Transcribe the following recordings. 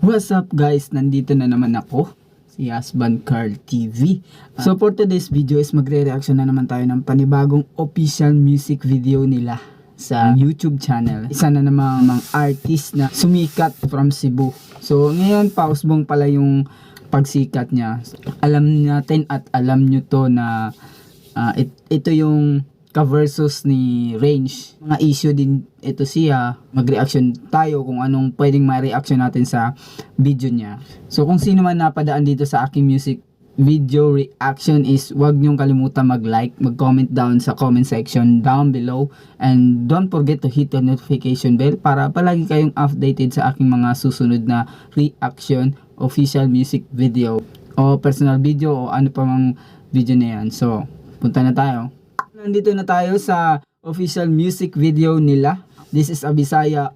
What's up guys? Nandito na naman ako, si Husband Carl TV. So for today's video is magre-reaction na naman tayo ng panibagong official music video nila sa YouTube channel. Isa na namang mga artist na sumikat from Cebu. So ngayon pausbong pala yung pagsikat niya. Alam natin at alam nyo to na ito yung ka-versus ni Range. Mga issue din ito siya. Mag-reaction tayo kung anong pwedeng ma-reaction natin sa video niya. So kung sino man napadaan dito sa aking music video reaction is wag niyong kalimutan mag-like, mag-comment down sa comment section down below, and don't forget to hit the notification bell para palagi kayong updated sa aking mga susunod na reaction, official music video o personal video o ano pa mang video na yan. So punta na tayo. Nandito na tayo sa official music video nila. This is a Bisaya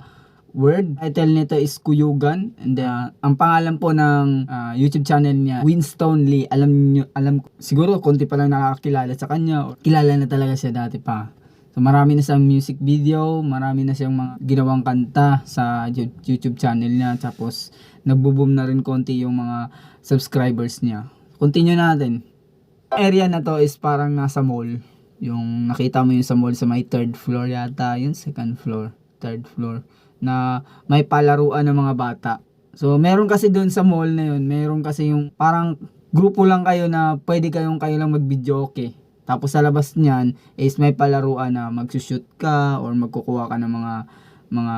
word. Title nito is Kuyugan. And ang pangalan po ng YouTube channel niya, Winston Lee. Alam siguro konti pa lang nakakilala sa kanya. Or kilala na talaga siya dati pa. So marami na siyang music video, marami na siyang mga ginawang kanta sa YouTube channel niya. Tapos nagbo-boom na rin konti yung mga subscribers niya. Continue natin. Area na to is parang nasa mall. Yung nakita mo yung sa mall sa may third floor yata, yung second floor, third floor, na may palaruan ng mga bata. So meron kasi doon sa mall na yun, meron kasi yung parang grupo lang kayo na pwede kayo lang mag-video, okay. Tapos sa labas niyan is may palaruan na magsushoot ka or magkukuha ka ng mga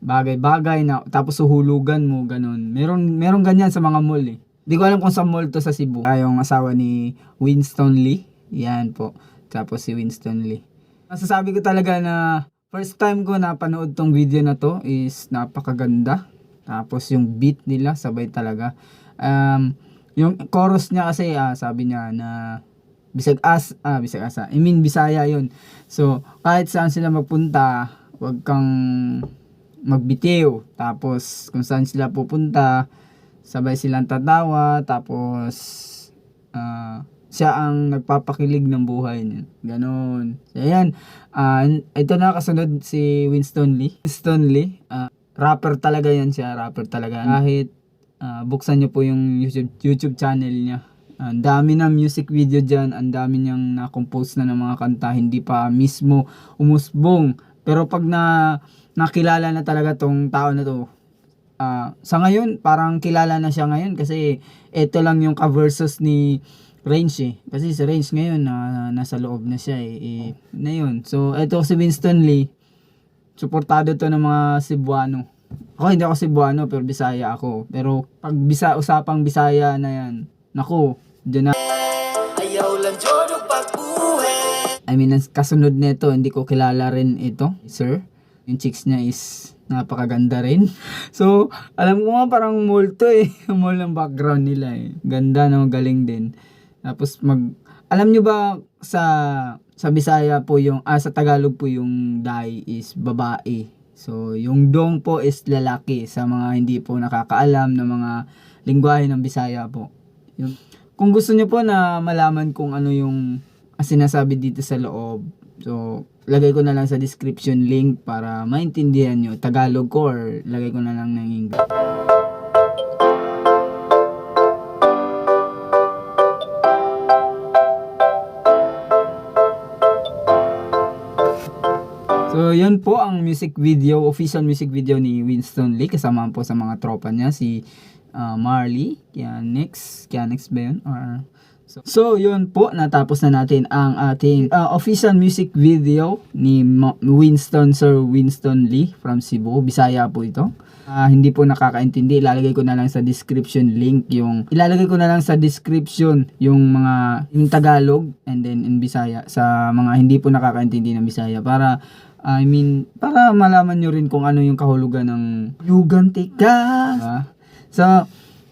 bagay-bagay na tapos suhulugan mo, ganun. Meron ganyan sa mga mall eh. Di ko alam kung sa mall to sa Cebu. Yung asawa ni Winston Lee. Yan po. Tapos si Winston Lee. Masasabi ko talaga na first time ko napanood tong video na to is napakaganda. Tapos yung beat nila sabay talaga. Yung chorus niya kasi sabi niya na Bisag Asa. I mean Bisaya yun. So kahit saan sila magpunta, wag kang magbitiw. Tapos kung saan sila pupunta, sabay silang tatawa. Tapos siya ang nagpapakilig ng buhay niya. Ganon. So, ayan. Ito na kasunod si Winston Lee. Winston Lee, rapper talaga yan siya. Rapper talaga. Kahit buksan nyo po yung YouTube channel niya. Ang dami na music video dyan. Ang dami niyang na-compose na ng mga kanta. Hindi pa mismo umusbong. Pero pag nakilala na talaga tong tao na to, sa ngayon, parang kilala na siya ngayon. Kasi ito lang yung ka-versus ni Range eh. Kasi si Range ngayon nasa loob na siya eh. Na yun. So ito si Winston Lee, suportado to ng mga Cebuano. Ako hindi ako Cebuano pero Bisaya ako. Pero pag usapang Bisaya na yan, naku, dyan na. Ayaw lang jodo pagbuhay. I mean, kasunod nito, hindi ko kilala rin ito, sir. Yung chicks niya is napakaganda rin. So, alam ko nga parang mall to eh. Mall ng background nila eh. Ganda no, galing din. Tapos alam nyo ba sa Bisaya po yung sa Tagalog po yung dai is babae. So yung dong po is lalaki sa mga hindi po nakakaalam ng mga lengguwahe ng Bisaya po. Kung gusto nyo po na malaman kung ano yung sinasabi dito sa loob, so lagay ko na lang sa description link para maintindihan nyo Tagalog ko or lagay ko na lang ng English. So, yun po ang music video, official music video ni Winston Lee. Kasama po sa mga tropa niya, si Marley, Kianex ba yun? So, yun po, natapos na natin ang ating official music video ni Sir Winston Lee from Cebu. Bisaya po ito. Hindi po nakakaintindi, ilalagay ko na lang sa description link yung yung Tagalog and then in Bisaya sa mga hindi po nakakaintindi ng Bisaya para para malaman nyo rin kung ano yung kahulugan ng Yugantika. So,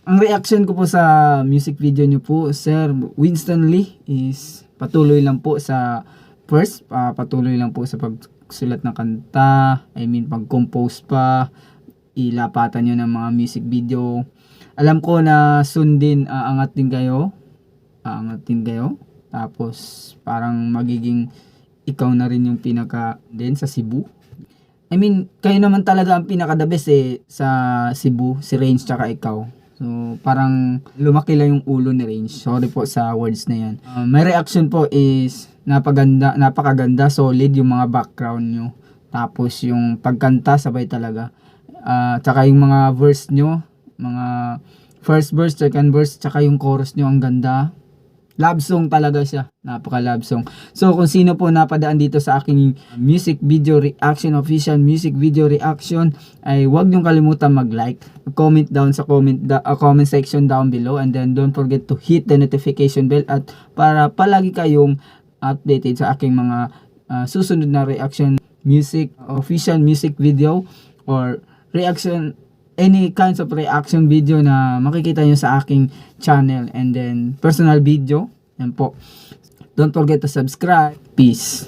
ang reaction ko po sa music video nyo po, Sir Winston Lee, is patuloy lang po sa patuloy lang po sa pagsulat ng kanta, pag-compose pa, ilapatan nyo ng mga music video. Alam ko na soon din aangat din kayo. Tapos, parang magiging ikaw na rin yung pinaka din sa Cebu. I mean, kayo naman talaga ang pinaka-the best sa Cebu, si Range tsaka ikaw. So, parang lumaki lang yung ulo ni Range. Sorry po sa words na yan. My reaction po is napakaganda, solid yung mga background nyo. Tapos yung pagkanta, sabay talaga. Tsaka yung mga verse nyo, mga first verse, second verse, tsaka yung chorus nyo, ang ganda. Love song talaga siya. Napaka love song. So kung sino po napadaan dito sa aking music video reaction, official music video reaction, ay huwag niyong kalimutan mag-like, comment down sa comment section down below, and then don't forget to hit the notification bell at para palagi kayong updated sa aking mga susunod na reaction music, official music video or reaction, any kinds of reaction video na makikita nyo sa aking channel, and then personal video. Yan po. Don't forget to subscribe. Peace.